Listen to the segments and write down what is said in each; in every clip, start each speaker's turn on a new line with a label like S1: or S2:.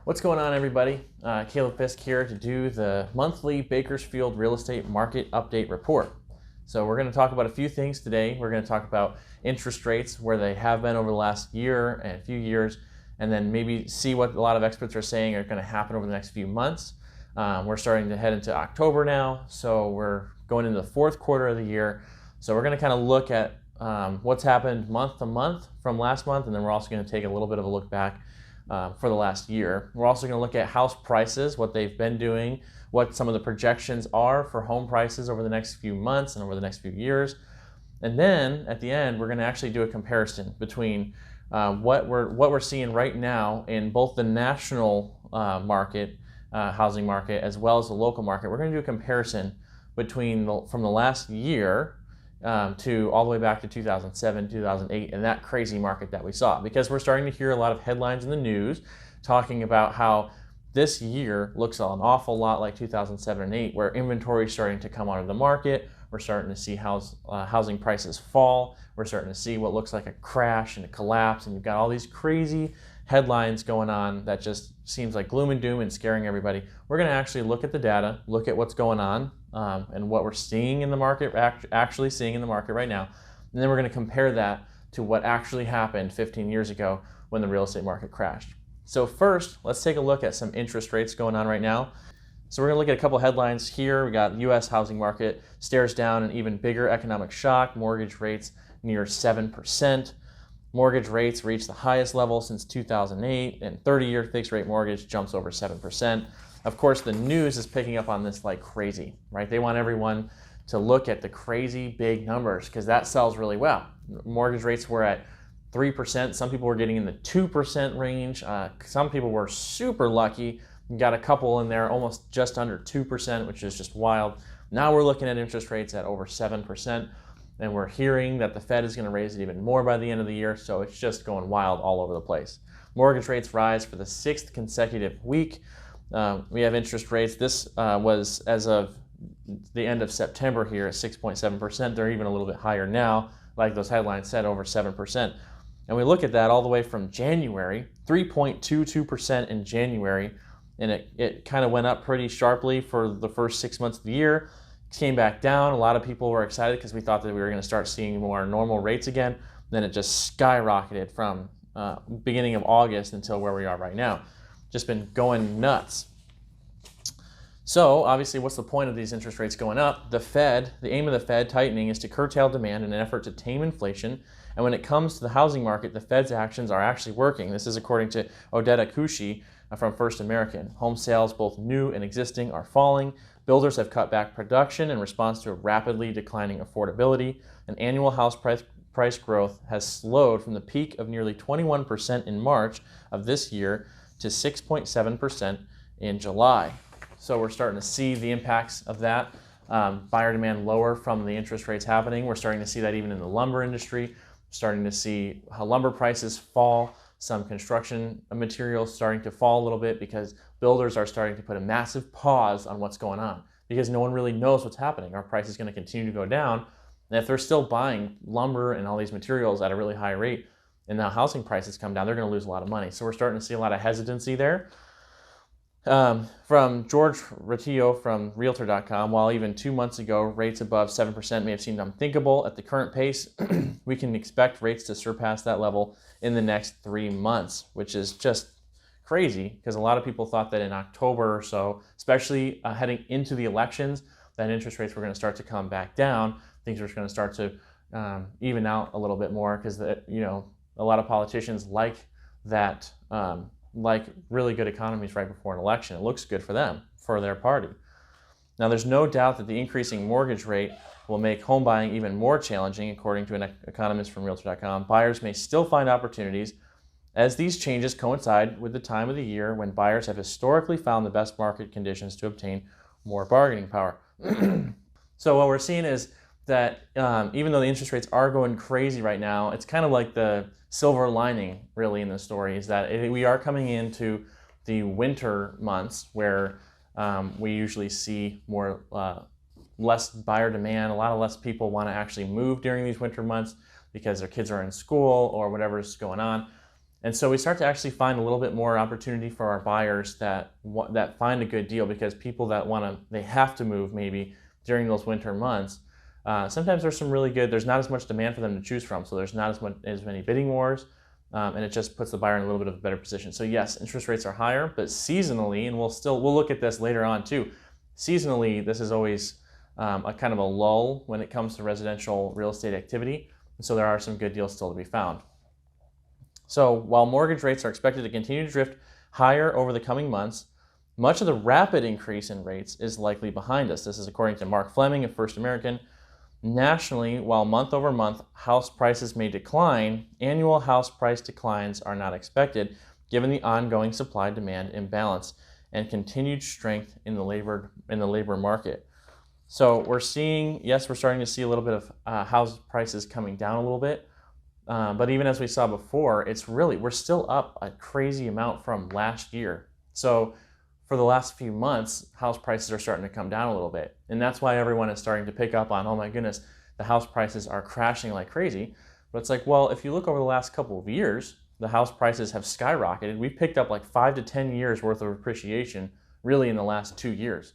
S1: What's going on, everybody? Caleb Fisk here to do the monthly Bakersfield Real Estate Market Update Report. So we're going to talk about a few things today. We're going to talk about interest rates, where they have been over the last year and a few years, and then maybe see what a lot of experts are saying are going to happen over the next few months. We're starting to head into October now, so we're going into the fourth quarter of the year. So we're going to kind of look at what's happened month to month from last month, and then we're also going to take a little bit of a look back for the last year. We're also going to look at house prices, what they've been doing, what some of the projections are for home prices over the next few months and over the next few years. And then at the end, we're going to actually do a comparison between what we're seeing right now in both the national market, housing market, as well as the local market. We're going to do a comparison between from the last year to all the way back to 2007, 2008, and that crazy market that we saw. Because we're starting to hear a lot of headlines in the news talking about how this year looks an awful lot like 2007 and 8, where inventory is starting to come onto the market. We're starting to see housing prices fall. We're starting to see what looks like a crash and a collapse, and you've got all these crazy headlines going on that just seems like gloom and doom and scaring everybody. We're going to actually look at the data, look at what's going on, and what we're seeing in the market, actually seeing in the market right now. And then we're going to compare that to what actually happened 15 years ago when the real estate market crashed. So first, let's take a look at some interest rates going on right now. So we're going to look at a couple headlines here. We got U.S. housing market stares down an even bigger economic shock. Mortgage rates near 7%. Mortgage rates reach the highest level since 2008, and 30-year fixed rate mortgage jumps over 7%. Of course, the news is picking up on this like crazy, right? They want everyone to look at the crazy big numbers because that sells really well. Mortgage rates were at 3%. Some people were getting in the 2% range. Some people were super lucky. You got a couple in there almost just under 2%, which is just wild. Now we're looking at interest rates at over 7%. And we're hearing that the Fed is going to raise it even more by the end of the year, so it's just going wild all over the place. Mortgage rates rise for the 6th consecutive week. We have interest rates. This was as of the end of September here at 6.7%. They're even a little bit higher now, like those headlines said, over 7%. And we look at that all the way from January, 3.22% in January, and it kind of went up pretty sharply for the first 6 months of the year. Came back down. A lot of people were excited because we thought that we were going to start seeing more normal rates again. Then it just skyrocketed from beginning of August until where we are right now. Just been going nuts. So obviously, what's the point of these interest rates going up? The aim of the Fed tightening is to curtail demand in an effort to tame inflation. And when it comes to the housing market, the Fed's actions are actually working. This is according to Odetta Kushi from First American. Home sales, both new and existing, are falling. Builders have cut back production in response to a rapidly declining affordability, and annual house price growth has slowed from the peak of nearly 21% in March of this year to 6.7% in July. So we're starting to see the impacts of that. Buyer demand lower from the interest rates happening. We're starting to see that even in the lumber industry. Starting to see how lumber prices fall. Some construction materials starting to fall a little bit because builders are starting to put a massive pause on what's going on because no one really knows what's happening. Our price is going to continue to go down. And if they're still buying lumber and all these materials at a really high rate and now housing prices come down, they're going to lose a lot of money. So we're starting to see a lot of hesitancy there. From George Ratillo from realtor.com, while even 2 months ago rates above 7% may have seemed unthinkable, at the current pace, we can expect rates to surpass that level in the next 3 months, which is just crazy because a lot of people thought that in October or so, especially heading into the elections, that interest rates were going to start to come back down. Things were going to start to even out a little bit more because a lot of politicians like that. Like really good economies right before an election. It looks good for them, for their party. Now, there's no doubt that the increasing mortgage rate will make home buying even more challenging, according to an economist from realtor.com. Buyers may still find opportunities as these changes coincide with the time of the year when buyers have historically found the best market conditions to obtain more bargaining power. So what we're seeing is that even though the interest rates are going crazy right now, it's kind of like the silver lining really in the story is that we are coming into the winter months where we usually see less buyer demand. A lot of less people want to actually move during these winter months because their kids are in school or whatever's going on. And so we start to actually find a little bit more opportunity for our buyers that find a good deal, because people that they have to move maybe during those winter months. Sometimes there's not as much demand for them to choose from, so there's not as many bidding wars, and it just puts the buyer in a little bit of a better position. So yes, interest rates are higher, but seasonally, and we'll look at this later on too, seasonally this is always a kind of a lull when it comes to residential real estate activity, and so there are some good deals still to be found. So while mortgage rates are expected to continue to drift higher over the coming months, much of the rapid increase in rates is likely behind us. This is according to Mark Fleming of First American. Nationally, while month over month house prices may decline, annual house price declines are not expected given the ongoing supply-demand imbalance and continued strength in the labor market. So we're starting to see a little bit of house prices coming down a little bit. But even as we saw before, we're still up a crazy amount from last year. So for the last few months, house prices are starting to come down a little bit. And that's why everyone is starting to pick up on, oh my goodness, the house prices are crashing like crazy. But it's like, well, if you look over the last couple of years, the house prices have skyrocketed. We've picked up like 5 to 10 years worth of appreciation really in the last 2 years.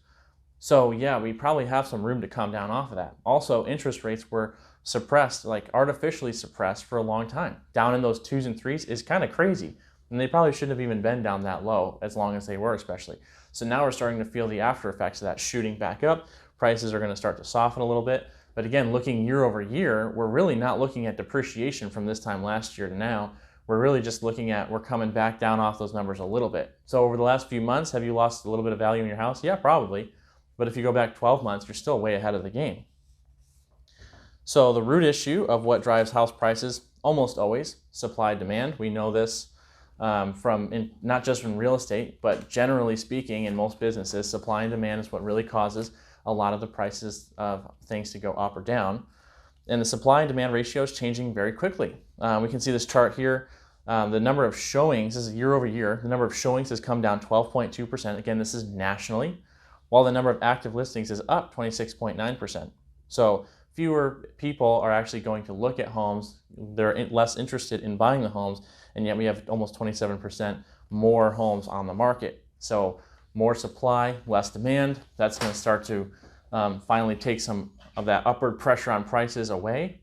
S1: So yeah, we probably have some room to come down off of that. Also, interest rates were suppressed, like artificially suppressed for a long time. Down in those 2s and 3s is kind of crazy. And they probably shouldn't have even been down that low as long as they were, especially. So now we're starting to feel the after effects of that shooting back up. Prices are going to start to soften a little bit. But again, looking year over year, we're really not looking at depreciation from this time last year to now. We're really just looking at, we're coming back down off those numbers a little bit. So over the last few months, have you lost a little bit of value in your house? Yeah, probably. But if you go back 12 months, you're still way ahead of the game. So the root issue of what drives house prices, almost always, supply demand. We know this not just from real estate, but generally speaking in most businesses, supply and demand is what really causes a lot of the prices of things to go up or down. And the supply and demand ratio is changing very quickly. We can see this chart here. The number of showings, this is year over year, the number of showings has come down 12.2%. Again, this is nationally, while the number of active listings is up 26.9%. So fewer people are actually going to look at homes. They're less interested in buying the homes, and yet we have almost 27% more homes on the market. So more supply, less demand. That's going to start to finally take some of that upward pressure on prices away.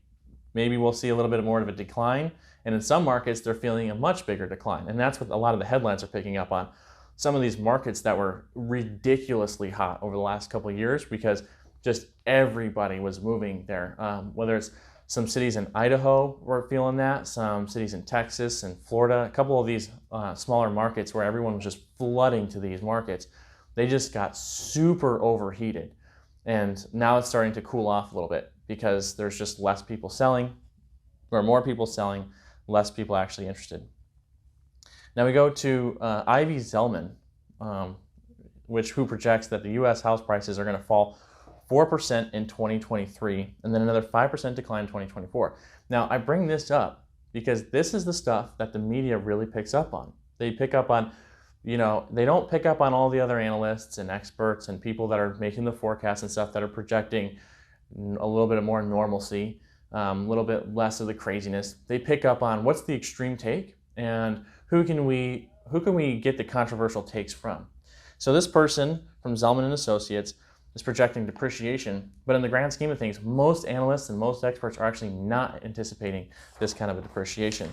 S1: Maybe we'll see a little bit more of a decline. And in some markets, they're feeling a much bigger decline. And that's what a lot of the headlines are picking up on. Some of these markets that were ridiculously hot over the last couple of years because just everybody was moving there. Whether it's some cities in Idaho were feeling that, some cities in Texas and Florida, a couple of these smaller markets where everyone was just flooding to these markets, they just got super overheated. And now it's starting to cool off a little bit because there's just less people selling, or more people selling, less people actually interested. Now we go to Ivy Zelman, who projects that the U.S. house prices are going to fall 4% in 2023, and then another 5% decline in 2024. Now, I bring this up because this is the stuff that the media really picks up on. They pick up on, they don't pick up on all the other analysts and experts and people that are making the forecasts and stuff that are projecting a little bit more normalcy, a little bit less of the craziness. They pick up on what's the extreme take and who can we get the controversial takes from. So this person from Zelman and Associates is projecting depreciation, but in the grand scheme of things, most analysts and most experts are actually not anticipating this kind of a depreciation.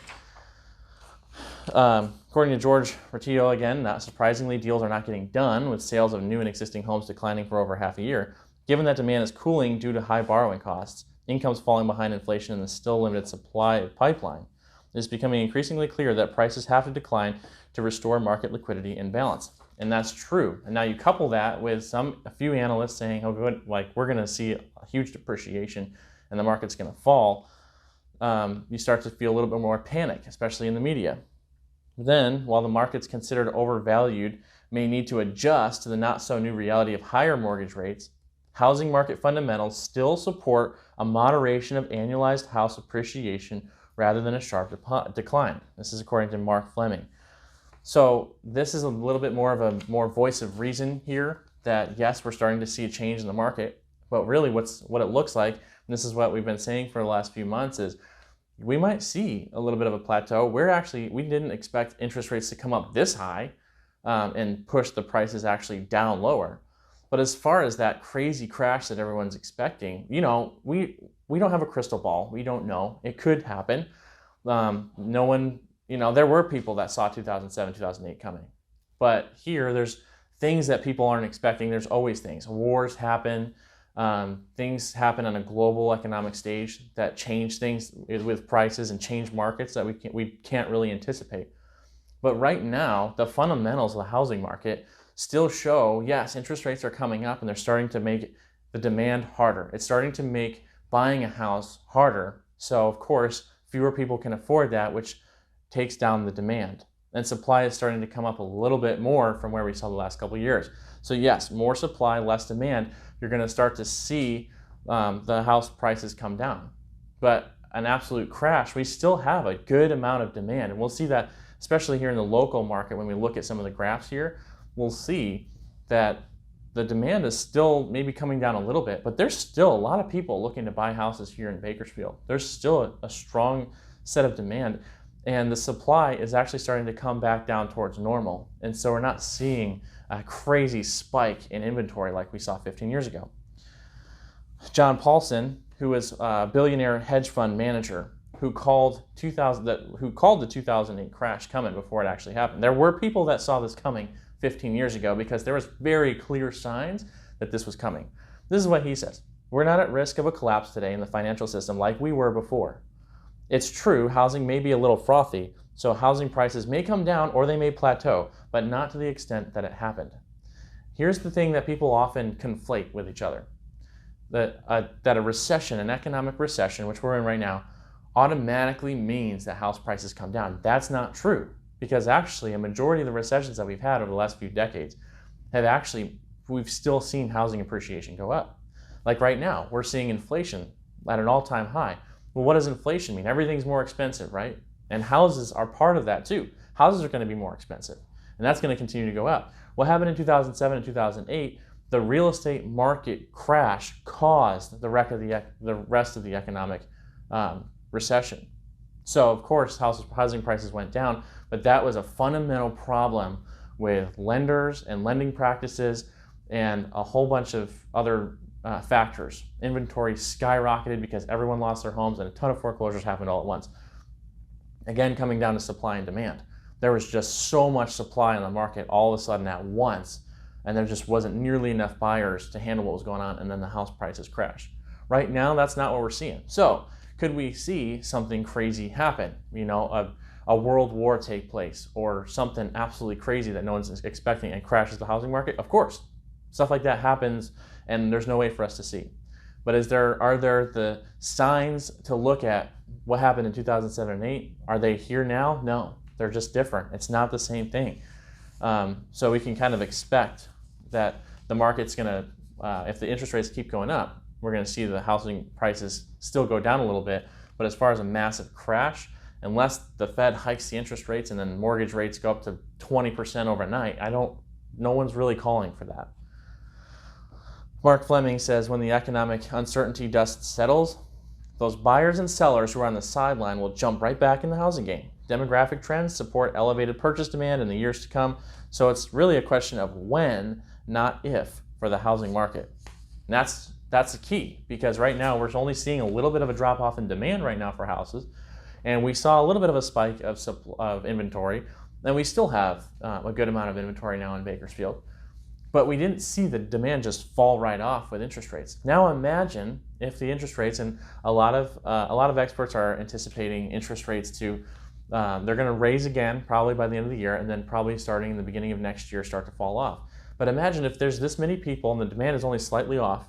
S1: According to George Ratillo, again, not surprisingly, deals are not getting done with sales of new and existing homes declining for over half a year. Given that demand is cooling due to high borrowing costs, incomes falling behind inflation, and the still limited supply pipeline, it is becoming increasingly clear that prices have to decline to restore market liquidity and balance. And that's true. And now you couple that with a few analysts saying, oh, good, like we're going to see a huge depreciation and the market's going to fall. You start to feel a little bit more panic, especially in the media. Then, while the market's considered overvalued, may need to adjust to the not so new reality of higher mortgage rates, housing market fundamentals still support a moderation of annualized house appreciation rather than a sharp decline. This is according to Mark Fleming. So this is a little bit more of a voice of reason here that yes, we're starting to see a change in the market, but really what it looks like, and this is what we've been saying for the last few months, is we might see a little bit of a plateau. We didn't expect interest rates to come up this high and push the prices actually down lower. But as far as that crazy crash that everyone's expecting, we don't have a crystal ball. We don't know. It could happen. No one, there were people that saw 2007, 2008 coming. But here, there's things that people aren't expecting. There's always things. Wars happen. Things happen on a global economic stage that change things with prices and change markets that we can't really anticipate. But right now, the fundamentals of the housing market still show, yes, interest rates are coming up and they're starting to make the demand harder. It's starting to make buying a house harder. So of course, fewer people can afford that, which takes down the demand. And supply is starting to come up a little bit more from where we saw the last couple of years. So yes, more supply, less demand. You're going to start to see the house prices come down. But an absolute crash, we still have a good amount of demand. And we'll see that, especially here in the local market, when we look at some of the graphs here, we'll see that the demand is still maybe coming down a little bit, but there's still a lot of people looking to buy houses here in Bakersfield. There's still a strong set of demand, and the supply is actually starting to come back down towards normal. And so we're not seeing a crazy spike in inventory like we saw 15 years ago. John Paulson, who is a billionaire hedge fund manager, who called the 2008 crash coming before it actually happened. There were people that saw this coming 15 years ago because there was very clear signs that this was coming. This is what he says. We're not at risk of a collapse today in the financial system like we were before. It's true, housing may be a little frothy, so housing prices may come down or they may plateau, but not to the extent that it happened. Here's the thing that people often conflate with each other. That a recession, an economic recession, which we're in right now, automatically means that house prices come down. That's not true, because actually a majority of the recessions that we've had over the last few decades we've still seen housing appreciation go up. Like right now, we're seeing inflation at an all-time high. Well, what does inflation mean? Everything's more expensive, right? And houses are part of that too. Houses are going to be more expensive, and that's going to continue to go up. What happened in 2007 and 2008, the real estate market crash caused the rest of the economic recession. So of course, housing prices went down, but that was a fundamental problem with lenders and lending practices and a whole bunch of other factors. Inventory skyrocketed because everyone lost their homes and a ton of foreclosures happened all at once. Again, coming down to supply and demand. There was just so much supply in the market all of a sudden at once, and there just wasn't nearly enough buyers to handle what was going on, and then the house prices crashed. Right now, that's not what we're seeing. So could we see something crazy happen? A world war take place or something absolutely crazy that no one's expecting and crashes the housing market? Of course. Stuff like that happens, and there's no way for us to see. But are there the signs to look at what happened in 2007 and 2008? Are they here now? No, they're just different. It's not the same thing. So we can kind of expect that the market's going to, if the interest rates keep going up, we're going to see the housing prices still go down a little bit. But as far as a massive crash, unless the Fed hikes the interest rates and then mortgage rates go up to 20% overnight, no one's really calling for that. Mark Fleming says, when the economic uncertainty dust settles, those buyers and sellers who are on the sideline will jump right back in the housing game. Demographic trends support elevated purchase demand in the years to come. So it's really a question of when, not if, for the housing market. And that's the key, because right now we're only seeing a little bit of a drop off in demand right now for houses. And we saw a little bit of a spike of inventory, and we still have a good amount of inventory now in Bakersfield. But we didn't see the demand just fall right off with interest rates. Now imagine if the interest rates, and a lot of experts are anticipating interest rates to, they're going to raise again probably by the end of the year, and then probably starting in the beginning of next year start to fall off. But imagine if there's this many people and the demand is only slightly off,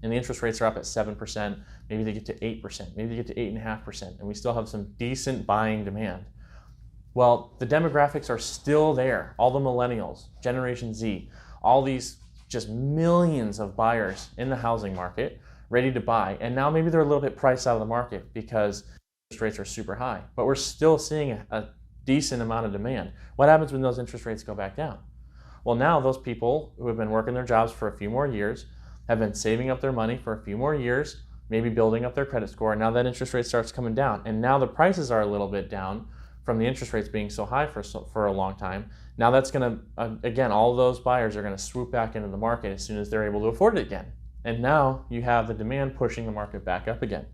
S1: and the interest rates are up at 7%, maybe they get to 8%, maybe they get to 8.5%, and we still have some decent buying demand. Well, the demographics are still there. All the millennials, Generation Z, all these just millions of buyers in the housing market ready to buy. And now maybe they're a little bit priced out of the market because interest rates are super high, but we're still seeing a decent amount of demand. What happens when those interest rates go back down? Well, now those people who have been working their jobs for a few more years, have been saving up their money for a few more years, maybe building up their credit score. Now that interest rate starts coming down, and now the prices are a little bit down from the interest rates being so high for a long time. Now that's going to, again, all of those buyers are going to swoop back into the market as soon as they're able to afford it again. And now you have the demand pushing the market back up again.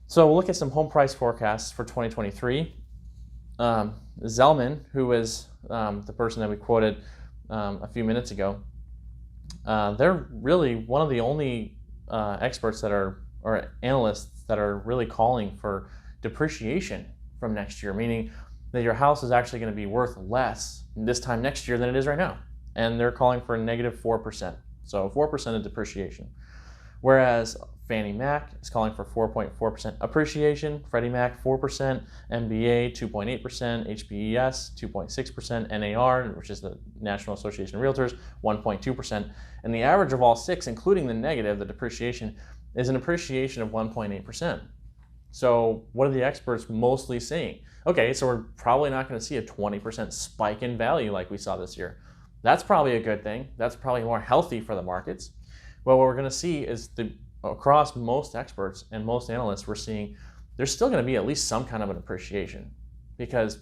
S1: So we'll look at some home price forecasts for 2023. Zelman, who is the person that we quoted a few minutes ago, they're really one of the only experts that are, or analysts that are really calling for depreciation from next year, meaning that your house is actually going to be worth less this time next year than it is right now. And they're calling for a negative 4%. So 4% of depreciation. Whereas Fannie Mac is calling for 4.4% appreciation, Freddie Mac 4%, MBA 2.8%, HPES 2.6%, NAR, which is the National Association of Realtors, 1.2%. And the average of all six, including the negative, the depreciation, is an appreciation of 1.8%. So what are the experts mostly saying? Okay, so we're probably not going to see a 20% spike in value like we saw this year. That's probably a good thing. That's probably more healthy for the markets. Well, what we're going to see is across most experts and most analysts, we're seeing there's still going to be at least some kind of an appreciation, because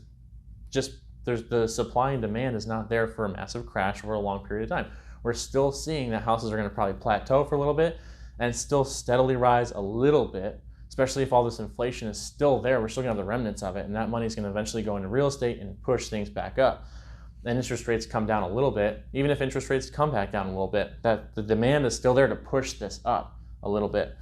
S1: just the supply and demand is not there for a massive crash over a long period of time. We're still seeing that houses are going to probably plateau for a little bit and still steadily rise a little bit, especially if all this inflation is still there. We're still going to have the remnants of it, and that money is going to eventually go into real estate and push things back up. And interest rates come down a little bit. Even if interest rates come back down a little bit, that the demand is still there to push this up a little bit.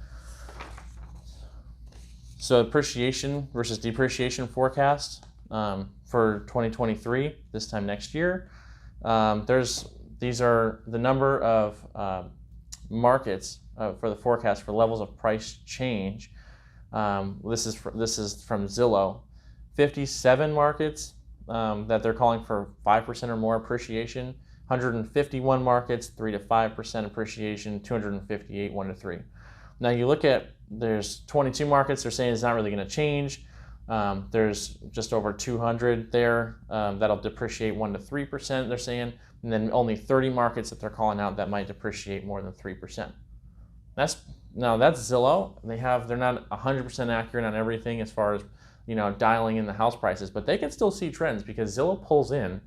S1: So appreciation versus depreciation forecast for 2023, this time next year. These are the number of markets for the forecast for levels of price change. This is from Zillow. 57 markets that they're calling for 5% or more appreciation, 151 markets, 3 to 5% appreciation, 258, 1 to 3. Now you look at, there's 22 markets they're saying it's not really going to change. There's just over 200 there that'll depreciate 1 to 3%, they're saying, and then only 30 markets that they're calling out that might depreciate more than 3%. That's Zillow. They're not 100% accurate on everything as far as dialing in the house prices, but they can still see trends because Zillow pulls in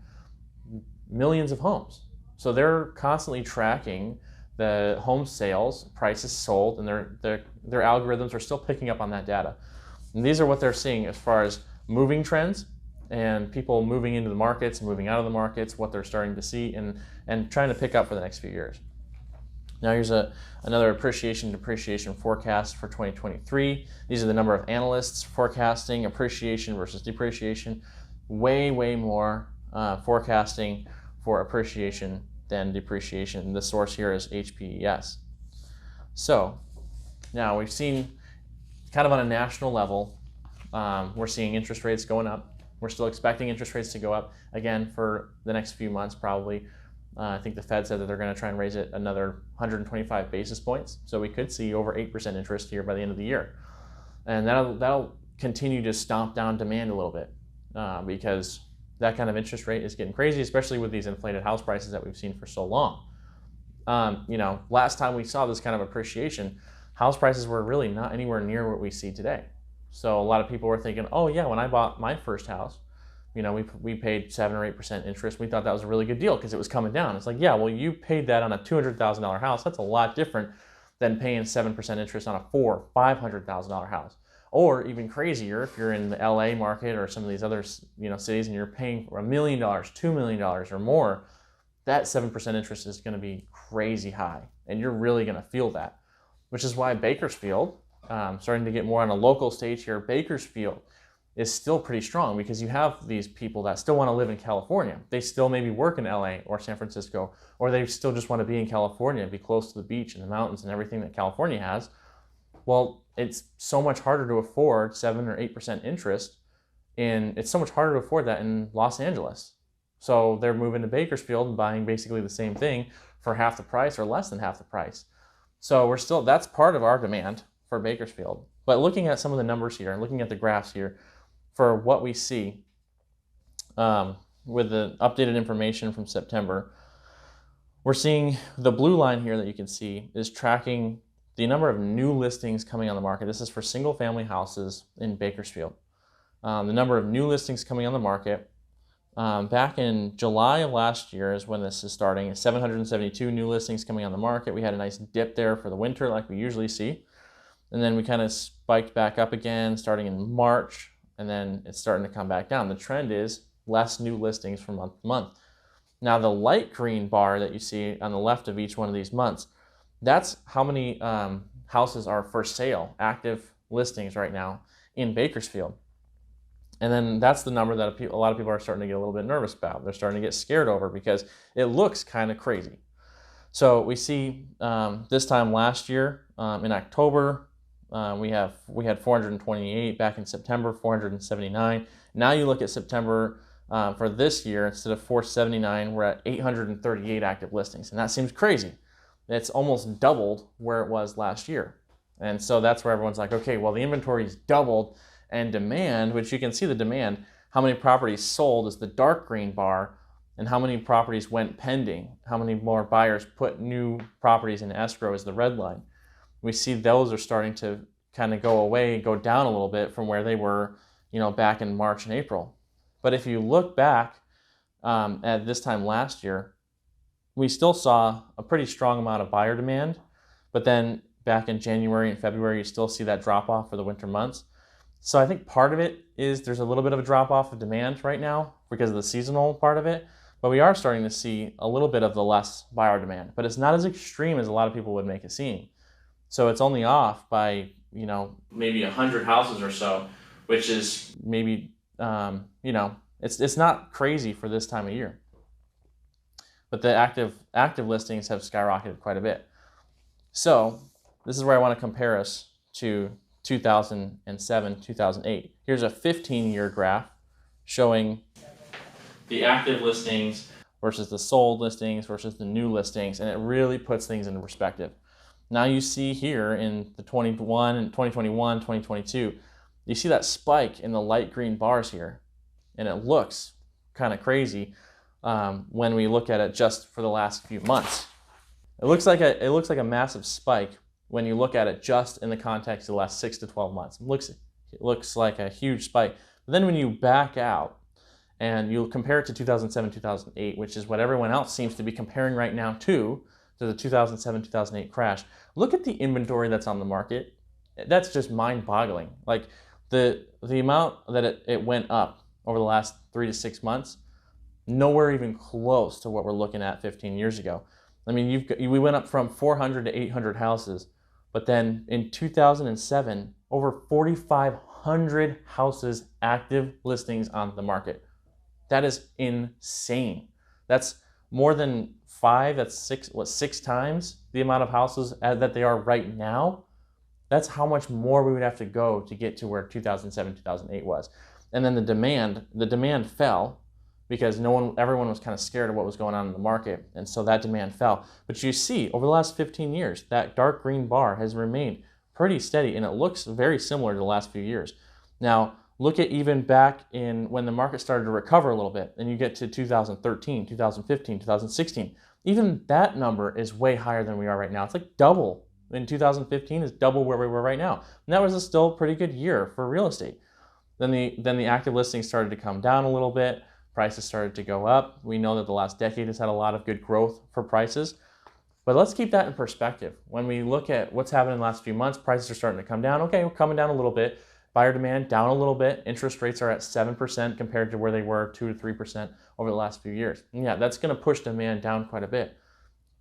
S1: millions of homes. So they're constantly tracking the home sales, prices sold, and their algorithms are still picking up on that data. And these are what they're seeing as far as moving trends and people moving into the markets, moving out of the markets, what they're starting to see and trying to pick up for the next few years. Now here's another appreciation depreciation forecast for 2023. These are the number of analysts forecasting appreciation versus depreciation. Way more forecasting for appreciation than depreciation. The source here is HPES. So now we've seen kind of on a national level, we're seeing interest rates going up. We're still expecting interest rates to go up again for the next few months probably. I think the Fed said that they're going to try and raise it another 125 basis points. So we could see over 8% interest here by the end of the year. And that'll continue to stomp down demand a little bit because that kind of interest rate is getting crazy, especially with these inflated house prices that we've seen for so long. Last time we saw this kind of appreciation, house prices were really not anywhere near what we see today. So a lot of people were thinking, oh yeah, when I bought my first house, we paid 7 or 8% interest. We thought that was a really good deal because it was coming down. It's like, yeah, well, you paid that on a $200,000 house. That's a lot different than paying 7% interest on a $400,000 or $500,000 house. Or even crazier, if you're in the LA market or some of these other cities and you're paying for $1 million, $2 million or more, that 7% interest is going to be crazy high, and you're really going to feel that. Which is why Bakersfield, starting to get more on a local stage here, Bakersfield is still pretty strong because you have these people that still want to live in California. They still maybe work in LA or San Francisco, or they still just want to be in California, be close to the beach and the mountains and everything that California has. Well, it's so much harder to afford 7 or 8% interest, and it's so much harder to afford that in Los Angeles. So they're moving to Bakersfield and buying basically the same thing for half the price or less than half the price. So that's part of our demand for Bakersfield. But looking at some of the numbers here and looking at the graphs here, for what we see with the updated information from September, we're seeing the blue line here that you can see is tracking the number of new listings coming on the market. This is for single family houses in Bakersfield. The number of new listings coming on the market back in July of last year is when this is starting. 772 new listings coming on the market. We had a nice dip there for the winter like we usually see. And then we kind of spiked back up again starting in March, and then it's starting to come back down. The trend is less new listings from month to month. Now the light green bar that you see on the left of each one of these months, that's how many houses are for sale, active listings right now in Bakersfield. And then that's the number that a lot of people are starting to get a little bit nervous about. They're starting to get scared over because it looks kind of crazy. So we see this time last year in October, we had 428. Back in September, 479. Now you look at September for this year, instead of 479, we're at 838 active listings. And that seems crazy. It's almost doubled where it was last year. And so that's where everyone's like, okay, well, the inventory's doubled, and demand, which you can see the demand, how many properties sold is the dark green bar, and how many properties went pending, how many more buyers put new properties in escrow is the red line. We see those are starting to kind of go away, go down a little bit from where they were, back in March and April. But if you look back at this time last year, we still saw a pretty strong amount of buyer demand, but then back in January and February, you still see that drop off for the winter months. So I think part of it is there's a little bit of a drop off of demand right now because of the seasonal part of it, but we are starting to see a little bit of the less buyer demand, but it's not as extreme as a lot of people would make it seem. So it's only off by, maybe 100 houses or so, which is maybe, it's not crazy for this time of year. But the active listings have skyrocketed quite a bit. So this is where I want to compare us to 2007, 2008. Here's a 15-year graph showing the active listings versus the sold listings versus the new listings, and it really puts things into perspective. Now you see here in the 2021, 2022, you see that spike in the light green bars here, and it looks kind of crazy when we look at it just for the last few months. It looks like a massive spike when you look at it just in the context of the last 6 to 12 months. It looks like a huge spike. But then when you back out and you compare it to 2007, 2008, which is what everyone else seems to be comparing right now to the 2007, 2008 crash, look at the inventory that's on the market. That's just mind-boggling. Like the amount that it went up over the last 3 to 6 months, nowhere even close to what we're looking at 15 years ago. I mean, we went up from 400 to 800 houses. But then in 2007, over 4,500 houses, active listings on the market. That is insane. That's more than six times the amount of houses that they are right now. That's how much more we would have to go to get to where 2007, 2008 was. And then the demand fell because everyone was kind of scared of what was going on in the market, and so that demand fell. But you see, over the last 15 years, that dark green bar has remained pretty steady, and it looks very similar to the last few years. Now, look at even back in when the market started to recover a little bit, and you get to 2013, 2015, 2016. Even that number is way higher than we are right now. It's like double. In 2015 is double where we were right now. And that was a still pretty good year for real estate. Then the active listings started to come down a little bit. Prices started to go up. We know that the last decade has had a lot of good growth for prices. But let's keep that in perspective. When we look at what's happened in the last few months, prices are starting to come down. Okay, we're coming down a little bit. Buyer demand down a little bit. Interest rates are at 7% compared to where they were 2 to 3% over the last few years. And yeah, that's going to push demand down quite a bit.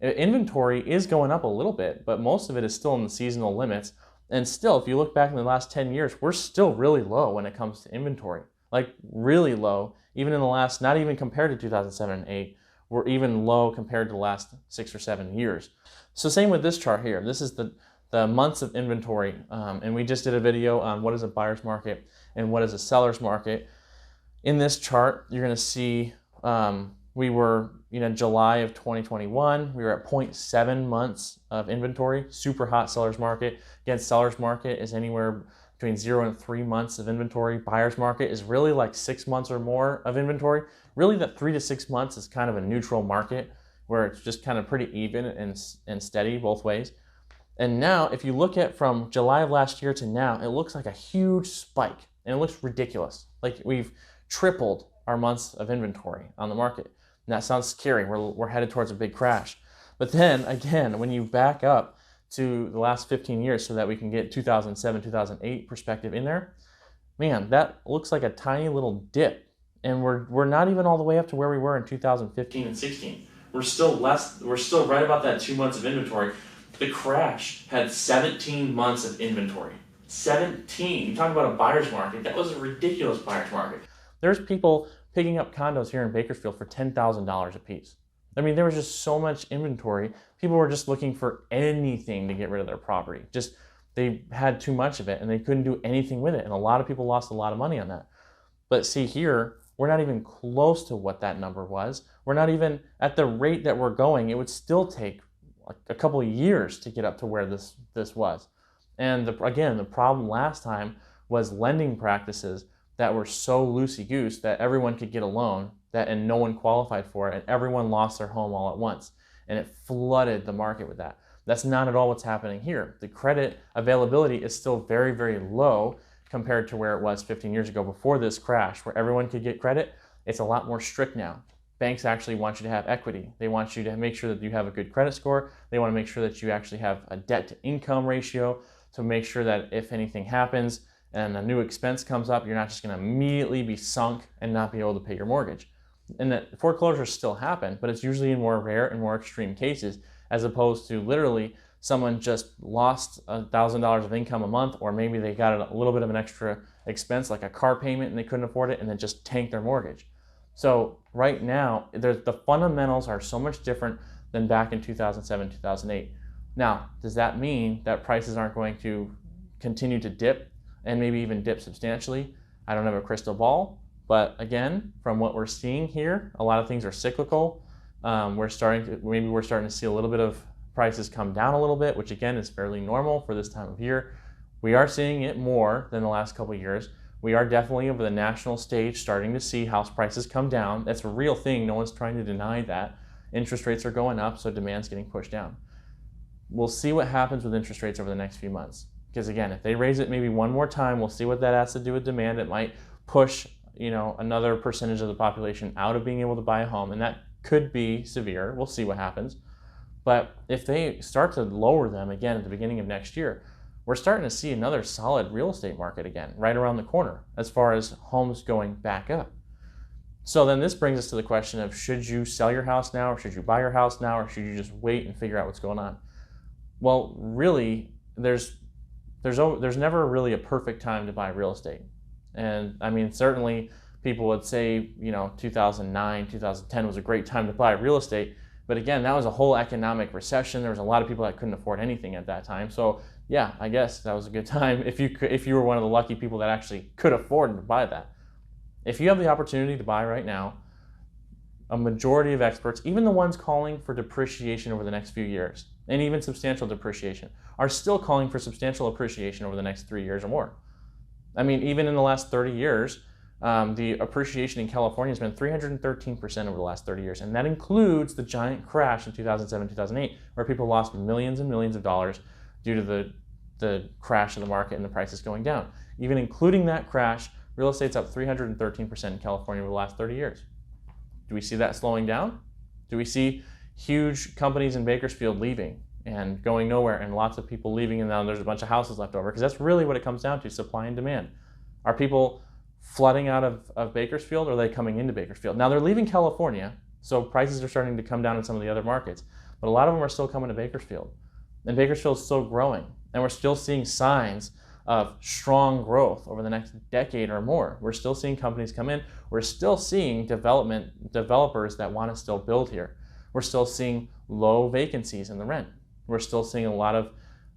S1: Inventory is going up a little bit, but most of it is still in the seasonal limits. And still, if you look back in the last 10 years, we're still really low when it comes to inventory. Like really low, even in the last, not even compared to 2007 and 8, we're even low compared to the last 6 or 7 years. So same with this chart here. This is the months of inventory, and we just did a video on what is a buyer's market and what is a seller's market. In this chart, you're going to see we were, July of 2021, we were at 0.7 months of inventory, super hot seller's market. Again, seller's market is anywhere between 0 and 3 months of inventory. Buyer's market is really like 6 months or more of inventory. Really, that 3 to 6 months is kind of a neutral market where it's just kind of pretty even and steady both ways. And now, if you look at from July of last year to now, it looks like a huge spike, and it looks ridiculous. Like we've tripled our months of inventory on the market. And that sounds scary. We're headed towards a big crash. But then again, when you back up to the last 15 years so that we can get 2007, 2008 perspective in there, man, that looks like a tiny little dip. And we're not even all the way up to where we were in 2015 and 16. We're still right about that 2 months of inventory. The crash had 17 months of inventory. 17. You talk about a buyer's market. That was a ridiculous buyer's market. There's people picking up condos here in Bakersfield for $10,000 a piece. I mean, there was just so much inventory. People were just looking for anything to get rid of their property. Just they had too much of it and they couldn't do anything with it. And a lot of people lost a lot of money on that. But see here, we're not even close to what that number was. We're not even at the rate that we're going. It would still take a couple of years to get up to where this was. And again, the problem last time was lending practices that were so loosey-goose that everyone could get a loan and no one qualified for it, and everyone lost their home all at once. And it flooded the market with that. That's not at all what's happening here. The credit availability is still very, very low compared to where it was 15 years ago before this crash, where everyone could get credit. It's a lot more strict now. Banks actually want you to have equity. They want you to make sure that you have a good credit score. They want to make sure that you actually have a debt to income ratio to make sure that if anything happens and a new expense comes up, you're not just going to immediately be sunk and not be able to pay your mortgage. And that foreclosures still happen, but it's usually in more rare and more extreme cases, as opposed to literally someone just lost $1,000 of income a month, or maybe they got a little bit of an extra expense like a car payment and they couldn't afford it and then just tanked their mortgage. So right now, the fundamentals are so much different than back in 2007, 2008. Now, does that mean that prices aren't going to continue to dip and maybe even dip substantially? I don't have a crystal ball, but again, from what we're seeing here, a lot of things are cyclical. We're starting to see a little bit of prices come down a little bit, which again is fairly normal for this time of year. We are seeing it more than the last couple of years. We are definitely over the national stage starting to see house prices come down. That's a real thing. No one's trying to deny that. Interest rates are going up, so demand's getting pushed down. We'll see what happens with interest rates over the next few months. Because again, if they raise it maybe one more time, we'll see what that has to do with demand. It might push, another percentage of the population out of being able to buy a home, and that could be severe. We'll see what happens. But if they start to lower them again at the beginning of next year, we're starting to see another solid real estate market again, right around the corner, as far as homes going back up. So then this brings us to the question of, should you sell your house now, or should you buy your house now, or should you just wait and figure out what's going on? Well, really, there's never really a perfect time to buy real estate. And I mean, certainly people would say, 2009, 2010 was a great time to buy real estate. But again, that was a whole economic recession. There was a lot of people that couldn't afford anything at that time. So yeah, I guess that was a good time if you were one of the lucky people that actually could afford to buy that. If you have the opportunity to buy right now, a majority of experts, even the ones calling for depreciation over the next few years, and even substantial depreciation, are still calling for substantial appreciation over the next 3 years or more. I mean, even in the last 30 years, the appreciation in California has been 313% over the last 30 years, and that includes the giant crash in 2007, 2008, where people lost millions and millions of dollars due to the crash of the market and the prices going down. Even including that crash, real estate's up 313% in California over the last 30 years. Do we see that slowing down? Do we see huge companies in Bakersfield leaving and going nowhere, and lots of people leaving, and now there's a bunch of houses left over? Because that's really what it comes down to, supply and demand. Are people flooding out of Bakersfield, or are they coming into Bakersfield? Now they're leaving California, so prices are starting to come down in some of the other markets, but a lot of them are still coming to Bakersfield. And Bakersfield's still growing, and we're still seeing signs of strong growth over the next decade or more. We're still seeing companies come in. We're still seeing developers that want to still build here. We're still seeing low vacancies in the rent. We're still seeing a lot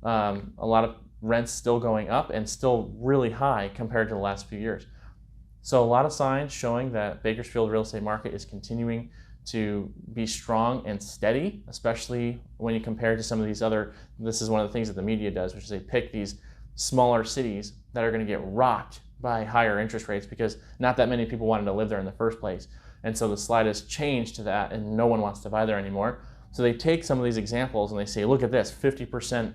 S1: of rents still going up and still really high compared to the last few years. So a lot of signs showing that Bakersfield real estate market is continuing to be strong and steady, especially when you compare to some of these this is one of the things that the media does, which is they pick these smaller cities that are going to get rocked by higher interest rates because not that many people wanted to live there in the first place. And so the slightest change to that, and no one wants to buy there anymore. So they take some of these examples and they say, look at this, 50%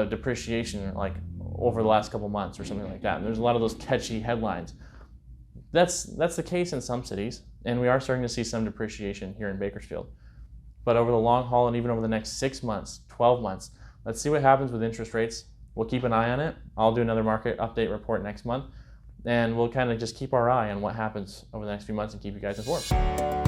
S1: depreciation like over the last couple months or something like that. And there's a lot of those catchy headlines. That's the case in some cities, and we are starting to see some depreciation here in Bakersfield. But over the long haul, and even over the next 6 months, 12 months, let's see what happens with interest rates. We'll keep an eye on it. I'll do another market update report next month, and we'll kind of just keep our eye on what happens over the next few months and keep you guys informed.